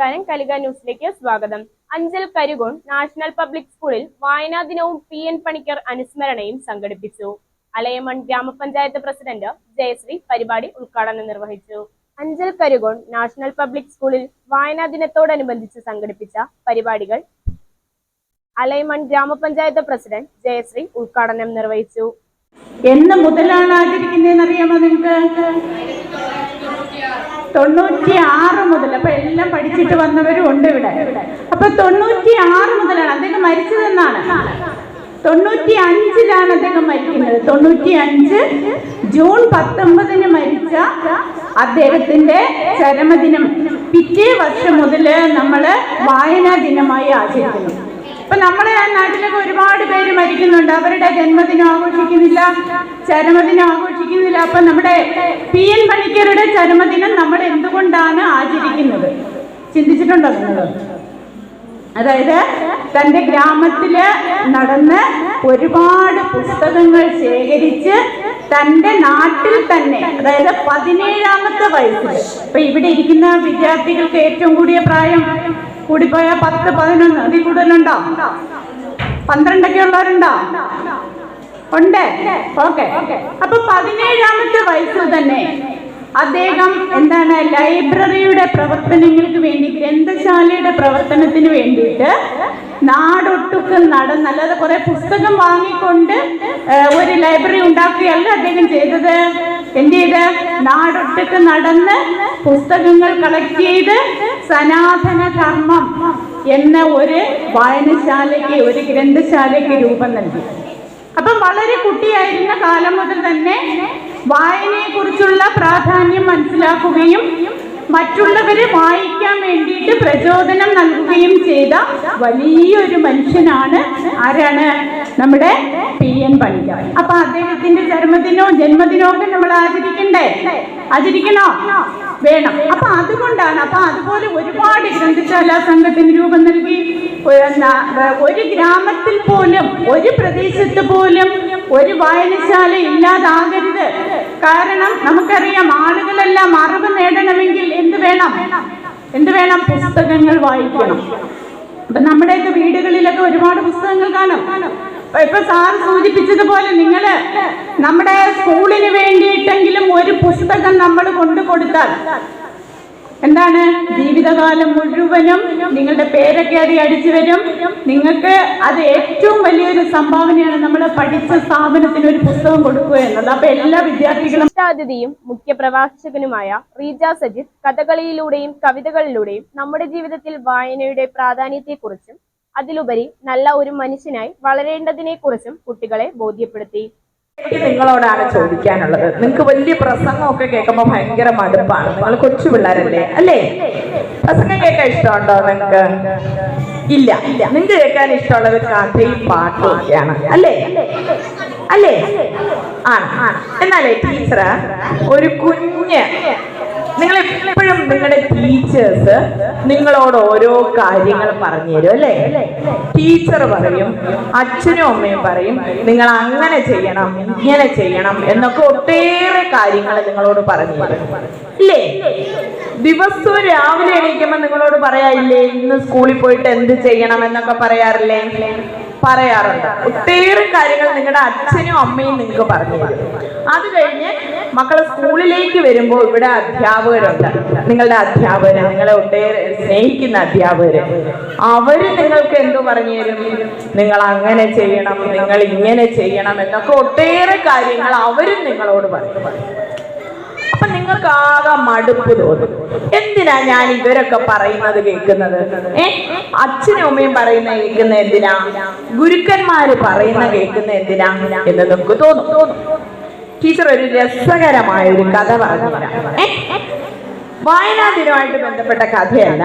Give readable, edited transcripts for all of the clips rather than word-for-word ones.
നമസ്കാരം, കലിക ന്യൂസിലേക്ക് സ്വാഗതം. അഞ്ചൽ കരികോൺ നാഷണൽ പബ്ലിക് സ്കൂളിൽ വായനാ ദിനവും PN പണിക്കർ അനുസ്മരണയും സംഘടിപ്പിച്ചു. അലയമൺ ഗ്രാമപഞ്ചായത്ത് പ്രസിഡന്റ് ജയശ്രീ പരിപാടി ഉദ്ഘാടനം നിർവഹിച്ചു. അഞ്ചൽ കരികോൺ നാഷണൽ പബ്ലിക് സ്കൂളിൽ വായനാ ദിനത്തോടനുബന്ധിച്ച് സംഘടിപ്പിച്ച പരിപാടികൾ അലയമൺ ഗ്രാമപഞ്ചായത്ത് പ്രസിഡന്റ് ജയശ്രീ ഉദ്ഘാടനം നിർവഹിച്ചു. എന്ന് മുതലാണ് ആചരിക്കുന്നതെന്ന് അറിയാമോ നിങ്ങൾക്ക്? 96 മുതൽ. അപ്പൊ എല്ലാം പഠിച്ചിട്ട് വന്നവരും ഉണ്ട് ഇവിടെ. അപ്പൊ 96 മുതലാണ്. അദ്ദേഹം മരിച്ചതെന്നാണ് 95-ലാണ് അദ്ദേഹം മരിക്കുന്നത്. 95 ജൂൺ 19-ന് മരിച്ച അദ്ദേഹത്തിന്റെ ചരമദിനം പിറ്റേ വർഷം മുതൽ നമ്മള് വായനാ ദിനമായി ആചരിക്കുന്നു. അപ്പൊ നമ്മുടെ നാട്ടിലൊക്കെ ഒരുപാട് പേര് മരിക്കുന്നുണ്ട്, അവരുടെ ജന്മദിനം ആഘോഷിക്കുന്നില്ല, ചരമദിനം ആഘോഷിക്കുന്നില്ല. അപ്പൊ നമ്മുടെ PN പണിക്കരുടെ ചരമദിനം നമ്മൾ എന്തുകൊണ്ടാണ് ആചരിക്കുന്നത്? ചിന്തിച്ചിട്ടുണ്ടോ നിങ്ങൾ? അതായത് തൻ്റെ ഗ്രാമത്തില് നടന്ന് ഒരുപാട് പുസ്തകങ്ങൾ ശേഖരിച്ച് തൻ്റെ നാട്ടിൽ തന്നെ, അതായത് 17-ാമത്തെ വയസ്സിൽ, ഇപ്പൊ ഇവിടെ ഇരിക്കുന്ന വിദ്യാർത്ഥികൾക്ക് ഏറ്റവും കൂടിയ പ്രായം കൂടിപ്പോയ 10, 11, അതിൽ കൂടുതലുണ്ടോ? 12 ഉള്ളവരുണ്ടോ? ഉണ്ട്. ഓക്കെ. അപ്പൊ 17-ാമത്തെ വയസ്സിൽ തന്നെ അദ്ദേഹം എന്താണ്, ലൈബ്രറിയുടെ പ്രവർത്തനങ്ങൾക്ക് വേണ്ടി, ഗ്രന്ഥശാലയുടെ പ്രവർത്തനത്തിന് വേണ്ടിയിട്ട് നാടൊട്ടുക്ക് നടന്ന്, അല്ലാതെ കുറെ പുസ്തകം വാങ്ങിക്കൊണ്ട് ഒരു ലൈബ്രറി ഉണ്ടാക്കുകയല്ല അദ്ദേഹം ചെയ്തത്. എന്ത് ചെയ്ത്? നാടൊട്ടുക്ക് നടന്ന് പുസ്തകങ്ങൾ കളക്ട് ചെയ്ത് സനാതന ധർമ്മം എന്ന ഒരു വായനശാലയ്ക്ക്, ഒരു ഗ്രന്ഥശാലയ്ക്ക് രൂപം നൽകി. അപ്പം വളരെ കുട്ടിയായിരുന്ന കാലം മുതൽ തന്നെ വായനയെ കുറിച്ചുള്ള പ്രാധാന്യം മനസ്സിലാക്കുകയും മറ്റുള്ളവരെ വായിക്കാൻ വേണ്ടിയിട്ട് പ്രചോദനം നൽകുകയും ചെയ്ത വലിയൊരു മനുഷ്യനാണ്. ആരാണ്? നമ്മുടെ PN പണിക്കർ. അപ്പൊ അദ്ദേഹത്തിന്റെ ജന്മദിനവും ഒക്കെ നമ്മൾ ആചരിക്കണ്ടേ? ആചരിക്കണോ? വേണം. അപ്പൊ അതുകൊണ്ടാണ്. അപ്പൊ അതുപോലെ ഒരുപാട് ഗ്രന്ഥശാല സംഘത്തിന് രൂപം നൽകി. ഒരു ഗ്രാമത്തിൽ പോലും, ഒരു പ്രദേശത്ത് പോലും ഒരു വായനശാല ഇല്ലാതാകരുത്. കാരണം നമുക്കറിയാം, ആളുകളെല്ലാം അറിവ് നേടണമെങ്കിൽ എന്ത് വേണം? പുസ്തകങ്ങൾ വായിക്കണം. അപ്പൊ നമ്മുടെയൊക്കെ വീടുകളിലൊക്കെ ഒരുപാട് പുസ്തകങ്ങൾ കാണും. ഇപ്പൊ സാർ സൂചിപ്പിച്ചതുപോലെ നിങ്ങള് നമ്മുടെ സ്കൂളിന് വേണ്ടിയിട്ടെങ്കിലും ഒരു പുസ്തകം നമ്മൾ കൊണ്ടു കൊടുത്താൽ എന്താണ്, ജീവിതകാലം മുഴുവനും നിങ്ങളുടെ പേരൊക്കെ അടിച്ചു വരും. നിങ്ങൾക്ക് അത് ഏറ്റവും വലിയൊരു സംഭാവനയാണ്, നമ്മൾ പഠിച്ച സ്ഥാപനത്തിന് ഒരു പുസ്തകം കൊടുക്കുക എന്നത്. അപ്പൊ എല്ലാ വിദ്യാർത്ഥികളും. അതിഥിയും മുഖ്യ പ്രഭാഷകനുമായ റീജ സജിത് കഥകളിയിലൂടെയും കവിതകളിലൂടെയും നമ്മുടെ ജീവിതത്തിൽ വായനയുടെ പ്രാധാന്യത്തെക്കുറിച്ചും അതിലുപരി നല്ല ഒരു മനുഷ്യനായി വളരേണ്ടതിനെ കുറിച്ചും കുട്ടികളെ ബോധ്യപ്പെടുത്തി. നിങ്ങളോടാണ് ചോദിക്കാനുള്ളത്. നിങ്ങൾക്ക് വലിയ പ്രസംഗമൊക്കെ കേൾക്കുമ്പോൾ ഭയങ്കര മടുപ്പാണ്. നിങ്ങൾ കൊച്ചു പിള്ളേരല്ലേ, അല്ലേ? പ്രസംഗം കേൾക്കാൻ ഇഷ്ടമുണ്ടോ നിങ്ങൾക്ക്? ഇല്ല. നിങ്ങൾക്ക് കേൾക്കാൻ ഇഷ്ടമുള്ളത് കഥയും പാട്ടും ഒക്കെയാണ്, അല്ലേ? ആണ്. എന്നാലേ ടീച്ചർ ഒരു കുഞ്ഞ്, നിങ്ങൾ എപ്പോഴും നിങ്ങളുടെ ടീച്ചേഴ്സ് നിങ്ങളോട് ഓരോ കാര്യങ്ങൾ പറഞ്ഞു തരും, അല്ലേ? ടീച്ചർ പറയും, അച്ഛനും അമ്മയും പറയും, നിങ്ങൾ അങ്ങനെ ചെയ്യണം, ഇങ്ങനെ ചെയ്യണം എന്നൊക്കെ ഒട്ടേറെ കാര്യങ്ങൾ നിങ്ങളോട് പറഞ്ഞു തരും, ഇല്ലേ? ദിവസവും രാവിലെ എണീക്കുമ്പോൾ നിങ്ങളോട് പറയാറില്ലേ, ഇന്ന് സ്കൂളിൽ പോയിട്ട് എന്ത് ചെയ്യണം എന്നൊക്കെ പറയാറുണ്ട്. ഒട്ടേറെ കാര്യങ്ങൾ നിങ്ങളുടെ അച്ഛനും അമ്മയും നിങ്ങൾക്ക് പറഞ്ഞു തരും. അത് കഴിഞ്ഞ് മക്കളെ സ്കൂളിലേക്ക് വരുമ്പോൾ ഇവിടെ അധ്യാപകരുണ്ട്, നിങ്ങളുടെ അധ്യാപകര്, നിങ്ങളെ ഒട്ടേറെ സ്നേഹിക്കുന്ന അധ്യാപകര്. അവര് നിങ്ങൾക്ക് എന്തു പറഞ്ഞു തരും? നിങ്ങൾ അങ്ങനെ ചെയ്യണം, നിങ്ങൾ ഇങ്ങനെ ചെയ്യണം എന്നൊക്കെ ഒട്ടേറെ കാര്യങ്ങൾ അവരും നിങ്ങളോട് പറയും. അപ്പൊ നിങ്ങൾക്ക് ആകെ മടുപ്പ് തോന്നും. എന്തിനാ ഞാൻ ഇവരൊക്കെ പറയുന്നത് കേൾക്കുന്നത്? അച്ഛനും അമ്മയും പറയുന്ന കേൾക്കുന്ന എന്തിനാ? ഗുരുക്കന്മാര് പറയുന്ന കേൾക്കുന്ന എന്തിനാ എന്ന് നമുക്ക് തോന്നും. ടീച്ചർ ഒരു രസകരമായ ഒരു കഥ പറഞ്ഞുതരാം. വായനാ ദിനമായിട്ട് ബന്ധപ്പെട്ട കഥയല്ല,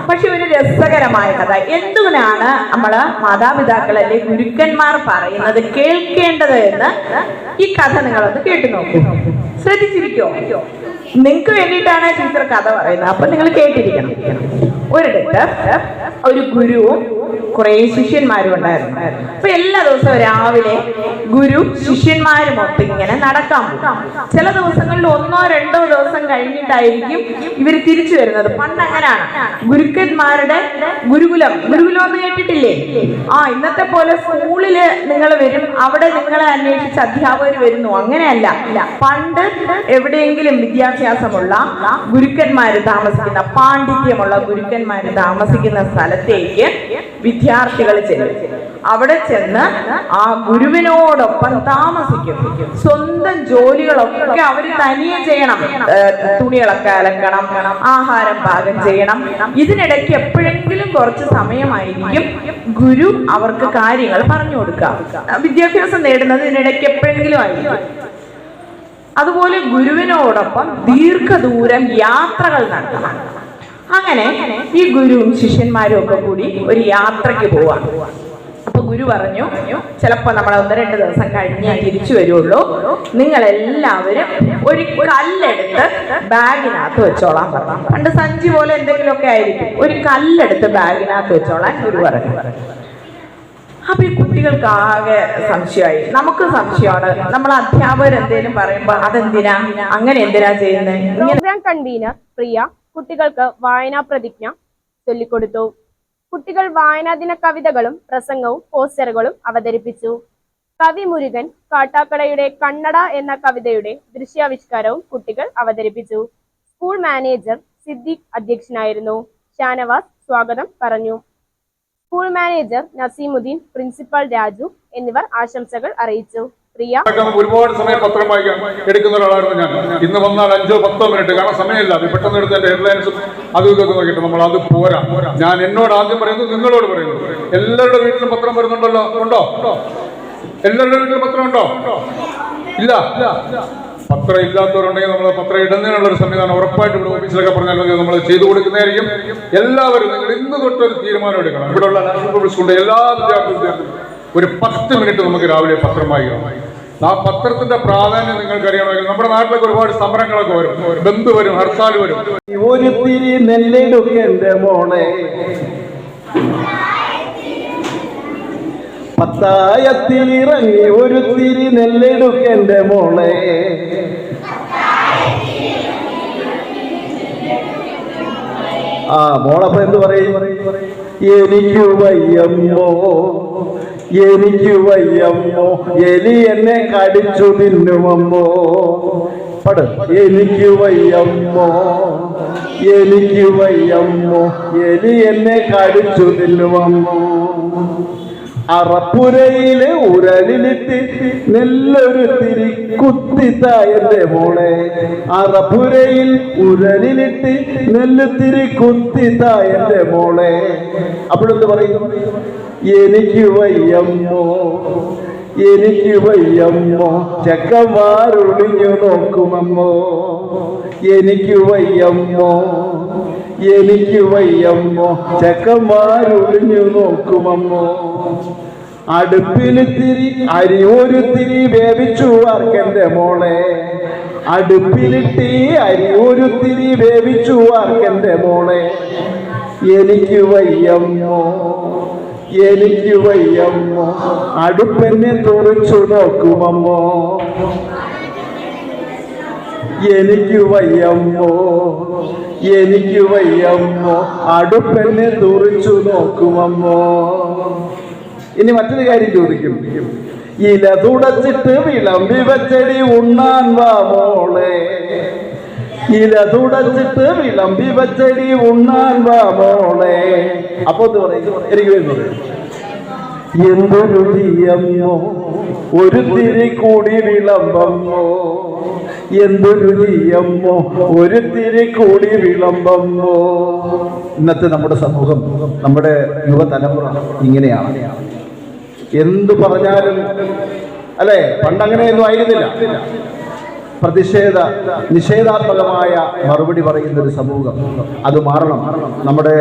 പക്ഷെ ഒരു രസകരമായ കഥ. എന്തിനാണ് നമ്മള് മാതാപിതാക്കൾ അല്ലെ ഗുരുക്കന്മാർ പറയുന്നത് കേൾക്കേണ്ടത് എന്ന് ഈ കഥ നിങ്ങളൊന്ന് കേട്ടു നോക്കൂ. ശ്രദ്ധിച്ചിരിക്കോ? നിങ്ങൾക്ക് വേണ്ടിയിട്ടാണ് ടീച്ചർ കഥ പറയുന്നത്, അപ്പൊ നിങ്ങൾ കേട്ടിരിക്കണം. ഒരിടത്ത് ഒരു ഗുരുവും കുറെ ശിഷ്യന്മാരും ഉണ്ടായിരുന്നു. അപ്പൊ എല്ലാ ദിവസവും രാവിലെ ഗുരു ശിഷ്യന്മാരുമൊത്ത് ഇങ്ങനെ നടക്കാൻ പോകും. ചില ദിവസങ്ങളിൽ 1-2 ദിവസം കഴിഞ്ഞിട്ടായിരിക്കും ഇവർ തിരിച്ചു വരുന്നത്. പണ്ട് അങ്ങനെയാണ്. ഗുരുക്കന്മാരുടെ ഗുരുകുലം എന്ന് കേട്ടിട്ടില്ലേ? ഇന്നത്തെ പോലെ സ്കൂളില് നിങ്ങൾ വരും, അവിടെ നിങ്ങളെ അന്വേഷിച്ച് അധ്യാപകർ വരുന്നു, അങ്ങനെയല്ല. പണ്ട് എവിടെയെങ്കിലും വിദ്യാഭ്യാസമുള്ള ഗുരുക്കന്മാര് താമസിക്കുന്ന, പാണ്ഡിത്യമുള്ള ഗുരുക്കന്മാര് താമസിക്കുന്ന സ്ഥലത്തേക്ക് വിദ്യാർത്ഥികൾ ചെല്ലും. അവിടെ ചെന്ന് ആ ഗുരുവിനോടൊപ്പം താമസിക്കും. സ്വന്തം ജോലികളൊക്കെ അവര് തനിയെ ചെയ്യണം. തുണികളൊക്കെ അലക്കണം, ആഹാരം പാകം ചെയ്യണം. ഇതിനിടയ്ക്ക് എപ്പോഴെങ്കിലും കുറച്ച് സമയമായിരിക്കും ഗുരു അവർക്ക് കാര്യങ്ങൾ പറഞ്ഞു കൊടുക്കുക. വിദ്യാഭ്യാസം നേടുന്നത് ഇതിനിടയ്ക്ക് എപ്പോഴെങ്കിലും ആയിരിക്കും. അതുപോലെ ഗുരുവിനോടൊപ്പം ദീർഘദൂരം യാത്രകൾ നടത്തണം. അങ്ങനെ ഈ ഗുരുവും ശിഷ്യന്മാരും ഒക്കെ കൂടി ഒരു യാത്രയ്ക്ക് പോവാണ്. അപ്പൊ ഗുരു പറഞ്ഞു, ചിലപ്പോ നമ്മൾ 1-2 ദിവസം കഴിഞ്ഞേ തിരിച്ചു വരുള്ളൂ. നിങ്ങൾ എല്ലാവരും ഒരു കല്ലെടുത്ത് ബാഗിനകത്ത് വെച്ചോളാൻ പറഞ്ഞു. പണ്ട് സഞ്ചി പോലെ എന്തെങ്കിലുമൊക്കെ ആയിരിക്കും. ഒരു കല്ലെടുത്ത് ബാഗിനകത്ത് വെച്ചോളാൻ ഗുരു പറഞ്ഞു. അപ്പൊ ഈ കുട്ടികൾക്ക് ആകെ സംശയമായി. നമുക്ക് സംശയമാണ്. നമ്മൾ അധ്യാപകർ എന്തേലും പറയുമ്പോ അതെന്തിനാ, അങ്ങനെ എന്തിനാ ചെയ്യുന്നത്? പ്രോഗ്രാം കൺവീനർ പ്രിയ കുട്ടികൾക്ക് വായനാ പ്രതിജ്ഞ ചൊല്ലിക്കൊടുത്തു. കുട്ടികൾ വായനാ ദിന കവിതകളും പ്രസംഗവും പോസ്റ്ററുകളും അവതരിപ്പിച്ചു. കവി മുരുകൻ കാട്ടാക്കടയുടെ കണ്ണട എന്ന കവിതയുടെ ദൃശ്യാവിഷ്കാരവും കുട്ടികൾ അവതരിപ്പിച്ചു. സ്കൂൾ മാനേജർ സിദ്ദീഖ് അധ്യക്ഷനായിരുന്നു. ഷാനവാസ് സ്വാഗതം പറഞ്ഞു. School manager Naseemuddin, principal Raju എന്നിവർ ആശംസകൾ അറിയിച്ചു. പ്രിയ ഒരുപാട് സമയം പത്രം വായിക്കാൻ എടുക്കുന്ന ഒരാളായിരുന്നു ഞാൻ. ഇന്ന് വന്നാൽ 5-10 മിനിറ്റ്, കാരണം സമയമില്ല. അത് പെട്ടെന്ന് എടുത്ത് എന്റെ ഹെഡ്ലൈൻസും അതും ഇതൊക്കെ നോക്കിയിട്ട് നമ്മൾ അത് പോരാ. ഞാൻ എന്നോട് ആദ്യം പറയുന്നു, നിങ്ങളോട് പറയുന്നു. എല്ലാവരുടെ വീട്ടിലും പത്രം വരുന്നുണ്ടല്ലോ? ഉണ്ടോ? എല്ലാവരുടെ വീട്ടിലും പത്രം ഉണ്ടോ? ഇല്ല. പത്രം ഇല്ലാത്തവരുണ്ടെങ്കിൽ നമ്മൾ പത്രം ഇടുന്നതിനുള്ള ഒരു സംവിധാനം ഉറപ്പായിട്ട് ഇവിടെ ഓഫീസിലൊക്കെ പറഞ്ഞാൽ നമ്മൾ ചെയ്തു കൊടുക്കുന്നതായിരിക്കും. എല്ലാവരും നിങ്ങൾ ഇന്ന് തൊട്ടൊരു തീരുമാനം എടുക്കണം. ഇവിടെയുള്ള നാഷണൽ പബ്ലിക് സ്കൂളിന്റെ എല്ലാ വിദ്യാർത്ഥികളും ഒരു 10 മിനിറ്റ് നമുക്ക് രാവിലെ പത്രം വായിക്കണം. ആ പത്രത്തിന്റെ പ്രാധാന്യം നിങ്ങൾക്ക് അറിയണമെങ്കിൽ നമ്മുടെ നാട്ടിലൊക്കെ ഒരുപാട് സമരങ്ങളൊക്കെ വരും, ബന്ദ് വരും, ഹർത്താൽ വരും. ഒരു തിരി നെല്ലെടുക്കെന്റെ മോളെ, പത്തായത്തിലിറങ്ങി ഒരു തിരി നെല്ലെടുക്കെന്റെ മോളെ, മോളപ്പ എന്ത് പറയും? എനിക്ക് വയ്യമ്മോ, എനിക്ക് വയ്യമ്മോ, എലി എന്നെ കടിച്ചു തിന്നുമമ്മോ. പട്. എനിക്ക് വയ്യമ്മോ, എനിക്ക് വയ്യമ്മോ, എലി എന്നെ കടിച്ചു തിന്നുമമ്മോ. അറപ്പുരയിലെ ഉരലിലിട്ട് നെല്ലൊരു തിരി കുത്തിത്തായന്റെ മോളെ, അറപ്പുരയിൽ ഉരലിലിട്ട് നെല്ല് തിരി കുത്തിത്തായന്റെ മോളെ. അപ്പോഴെന്ത് പറയും? എനിക്ക് വയ്യമ്മോ, എനിക്ക് വയ്യമ്മോ, ചെക്കന്മാരൊളിഞ്ഞു നോക്കുമമ്മോ. എനിക്ക് വയ്യമ്മോ, എനിക്ക് വയ്യമ്മോ, ചെക്കന്മാരൊളിഞ്ഞു നോക്കുമമ്മോ. അടുപ്പിലിത്തിരി അരി ഒരു തിരി വേവിച്ചു വാർക്കെന്റെ മോളെ, അടുപ്പിലിട്ടി അരി ഒരു തിരി വേവിച്ചു വാർക്കെന്റെ മോളെ. എനിക്ക് വയ്യമ്മോ, എനിക്ക് വയ്യമ്മോ, അടുപ്പെന്നെ തുറച്ചു നോക്കുമമ്മോ. എനിക്ക് വയ്യമ്മോ, എനിക്ക് വയ്യമ്മോ, അടുപ്പെന്നെ തുറച്ചു നോക്കുമമ്മോ. ഇനി മറ്റൊരു കാര്യം ചോദിക്കും. ഇല തുടച്ചിട്ട് വിളമ്പി വെച്ചടി ഉണ്ണാൻ വാ മോളെ, ഇല തുടച്ചിട്ട് വിളമ്പി വെച്ചടി ഉണ്ണാൻ വാ മോളെ. അപ്പൊ എന്ത് പറയും? എനിക്ക് വരുന്നത് എന്തൊരു രുചിയമ്മോ, ഒരു തിരി കൂടി വിളമ്പമ്മോ. എന്തൊരു രുചിയമ്മോ, ഒരു തിരി കൂടി വിളമ്പമ്മോ. ഇന്നത്തെ നമ്മുടെ സമൂഹം, നമ്മുടെ യുവതലമുറ ഇങ്ങനെയാണ്. എന്തു പറഞ്ഞാലും അല്ലെ, പണ്ടങ്ങനെയൊന്നും ആയിരുന്നില്ല. നിഷേധാത്മകമായ മറുപടി പറയുന്ന ഒരു സമൂഹം, അത് മാറണം. നമ്മുടെ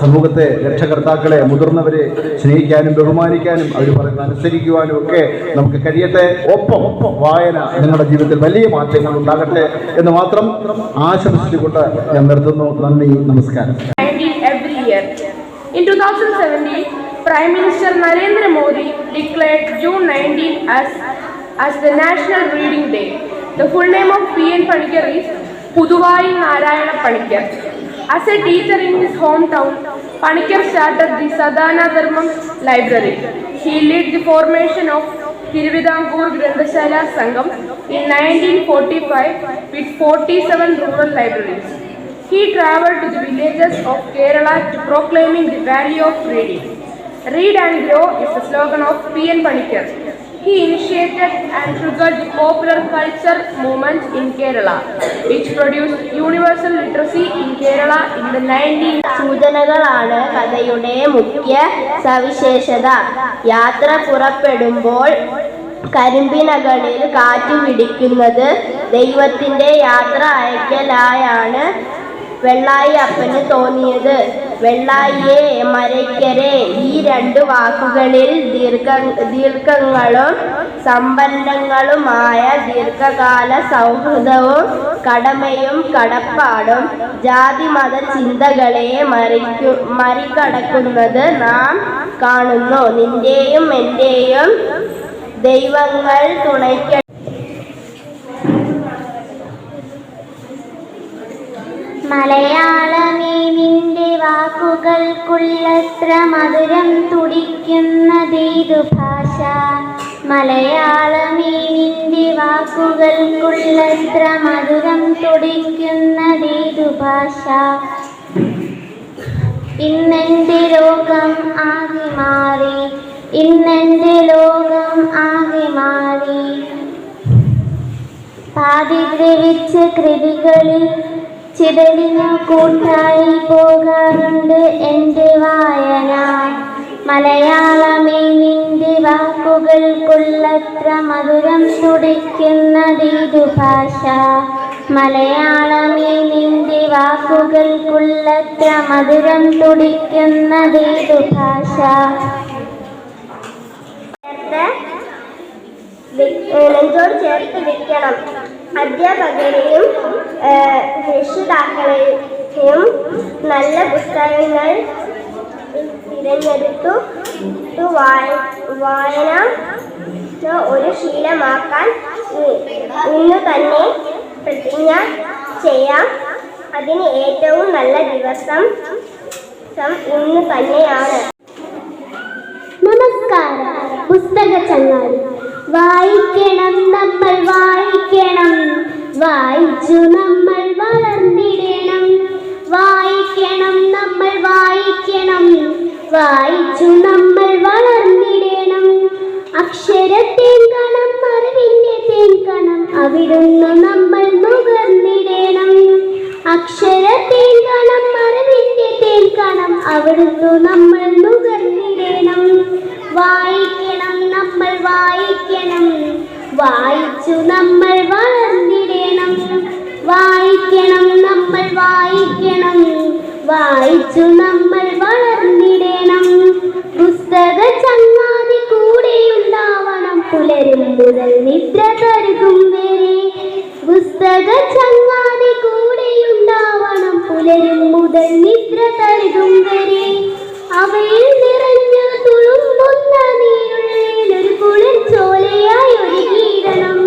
സമൂഹത്തെ, രക്ഷകർത്താക്കളെ, മുതിർന്നവരെ സ്നേഹിക്കാനും ബഹുമാനിക്കാനും അവർ പറയുന്നത് അനുസരിക്കുവാനും ഒക്കെ നമുക്ക് കഴിയട്ടെ. ഒപ്പം വായന നിങ്ങളുടെ ജീവിതത്തിൽ വലിയ മാറ്റങ്ങൾ ഉണ്ടാകട്ടെ എന്ന് മാത്രം ആശംസിച്ചുകൊണ്ട് ഞാൻ നിർത്തുന്നു. നന്ദി, നമസ്കാരം. Every year. In 2017, Prime Minister Narendra Modi declared June 19 as the National Reading Day. The full name of P.N. Panikkar is Puduvai Narayana Panikkar. As a teacher in his hometown, Panikkar started the Sadhana Dharmam Library. He led the formation of Thiruvidampur Grandashala Sangam in 1945 with 47 rural libraries. He travelled to the villages of Kerala to proclaiming the value of reading. Read and grow is the slogan of P.N. Panikkar. He initiated and triggered the popular culture movement in Kerala, which produced universal literacy in Kerala in the 19th. സൂചനകളാണ് കഥയുടെ മുഖ്യ സവിശേഷത. യാത്ര പുറപ്പെടുമ്പോൾ കരിമ്പിനകളിൽ കാറ്റു പിടിക്കുന്നത് ദൈവത്തിൻ്റെ യാത്ര അയക്കലായാണ് വെള്ളായി അപ്പന് തോന്നിയത്. വെള്ളായിയെ മരയ്ക്കരെ ഈ രണ്ട് വാക്കുകളിൽ ദീർഘങ്ങളും സമ്പന്നങ്ങളുമായ ദീർഘകാല സൗഹൃദവും കടമയും കടപ്പാടും ജാതിമത ചിന്തകളെ മറികടക്കുന്നത് നാം കാണുന്നു. നിന്റെയും എൻ്റെയും ദൈവങ്ങൾ തുണയ്ക്ക. മലയാളമേ നിന്റെ വാക്കുകൾക്കുള്ളത്ര മധുരം തുടിക്കുന്നതേതു ഭാഷ. മലയാളമേ നിന്റെ വാക്കുകൾക്കുള്ളത്ര മധുരം തുടിക്കുന്നതേതു ഭാഷ. ഇന്നെൻ്റെ ലോകം ആകെ മാറി, ഇന്നെൻ്റെ ലോകം ആകെ മാറി. പാതി ദ്രവിച്ച കൃതികളിൽ ചിതലിന് കൂട്ടായി പോകാറുണ്ട് എൻ്റെ വായന. മലയാളമേ നിന്റെ വാക്കുകൾക്കുള്ളത്ര മധുരം തുടിക്കുന്നതേതു ഭാഷ. മലയാളമേ നിന്റെ വാക്കുകൾക്കുള്ളത്ര മധുരം തുടിക്കുന്നതേതു ഭാഷ. നെഞ്ചോട് ചേർത്ത് വെക്കണം. അധ്യാപകരെയും രക്ഷിതാക്കളെയും നല്ല പുസ്തകങ്ങൾ തിരഞ്ഞെടുത്തു വായന ഒരു ശീലമാക്കാൻ ഇന്നു തന്നെ പ്രതിജ്ഞ ചെയ്യാം. അതിന് ഏറ്റവും നല്ല ദിവസം ഇന്ന് തന്നെയാണ്. നമസ്കാരം. പുസ്തക ചങ്ങാതി. വായിക്കണം നമ്മൾ, വായിക്കണം, വായിച്ചു നമ്മൾ വളർന്നിടണം. വായിക്കണം നമ്മൾ, വായിക്കണം, വായിച്ചു നമ്മൾ വളർന്നിടണം. അക്ഷരത്തേൻ കണം, അറിവിൻ്റെ തേൻ കണം, അവിടുന്ന് നമ്മൾ നുകർന്നിടണം. അക്ഷരത്തേൻ കണം, അറിവിൻ്റെ തേൻ കണം, അവിടുന്ന് നമ്മൾ നുകർന്നിടണം. വായിക്കണം നമ്മൾ, വായിക്കണം, വായിച്ചു നമ്മൾ വളർന്നിടണം. വായിക്കണം നമ്മൾ, വായിക്കണം, വായിച്ചു നമ്മൾ വളർന്നിടണം. പുസ്തക ചങ്ങാതി കൂടെയുണ്ടാവണം പുലരും മുതൽ നിദ്ര കരുതും വരെ. പുസ്തക ചങ്ങാതി കൂടെയുണ്ടാവണം പുലരും മുതൽ നിദ്ര കരുതും വരെ. അവയിൽ നിറഞ്ഞു തുളുമ്പുന്ന നീരുള്ളിൽ ഒരു കുളിർച്ചോലയായി ഒരുങ്ങിയിടണം.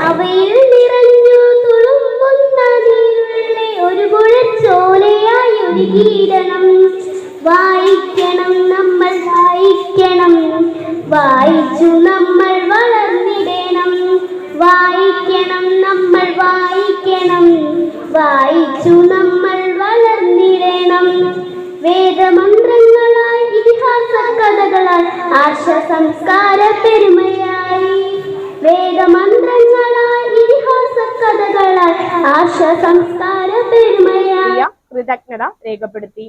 അവയിൽ നിറഞ്ഞു തുളുമ്പുന്ന നീരുള്ളിൽ ഒരു കുളിർച്ചോലയായി ഒരുങ്ങിയിടണം. വായിക്കണം നമ്മൾ, വായിക്കണം, വായിച്ചു നമ്മൾ വളർന്നിടണം. വായിക്കണം നമ്മൾ, വായിക്കണം, വായിച്ചു നമ്മൾ വളർന്നിടണം. വേദമന്ത്രങ്ങളായി ഇതിഹാസ കഥകളായി ആർഷ സംസ്കാര പെരുമയായി. വേദമന്ത്രങ്ങളായി ഇതിഹാസ കഥകളായി ആർഷ സംസ്കാര പെരുമയായി കൃതജ്ഞത രേഖപ്പെടുത്തി.